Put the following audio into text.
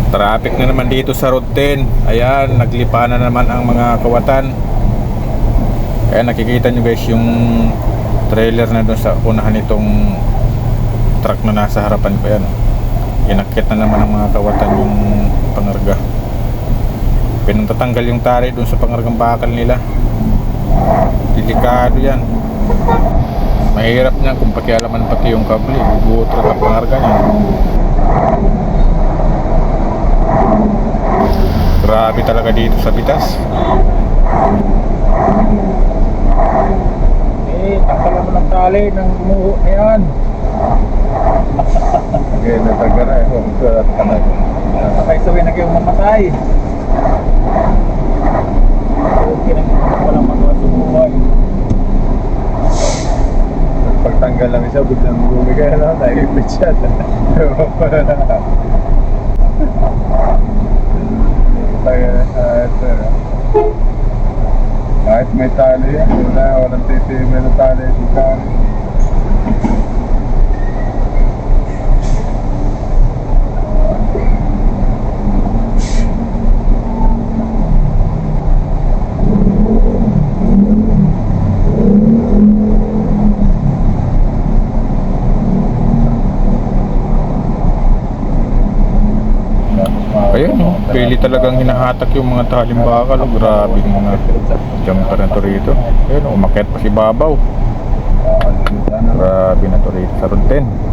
Traffic na naman dito sa Route 10. Ayan, naglipa na naman ang mga kawatan. Kaya nakikita nyo guys yung trailer na doon sa unahan nitong truck na nasa harapan ko. Yan, inakit na naman ang mga kawatan yung pangarga. Pinuntatanggal yung tali doon sa pangargang bakal nila. Delikado yan. Mahirap niya kung pakialaman pati yung kable. Bubutrag ang pangarga niya. Grabe talaga dito sa Pitas. Takal naman ang tali ng gumuho na yan. Okay, natagara eh. Sabay-sabay na kayong mamatay. Okay na walang magawa sa buhay. Pagtanggal lang isa, biglang bumigay na, nailipit siya. Kahit may tali yan, walang titimin na tali yung tali. Ayun, no? Pili talagang hinahatak yung mga taling bakal. Oh, grabe yung mga jumper na to rito. Ayun, umakyat pa si Babaw. Grabe na to rito sa Route 10.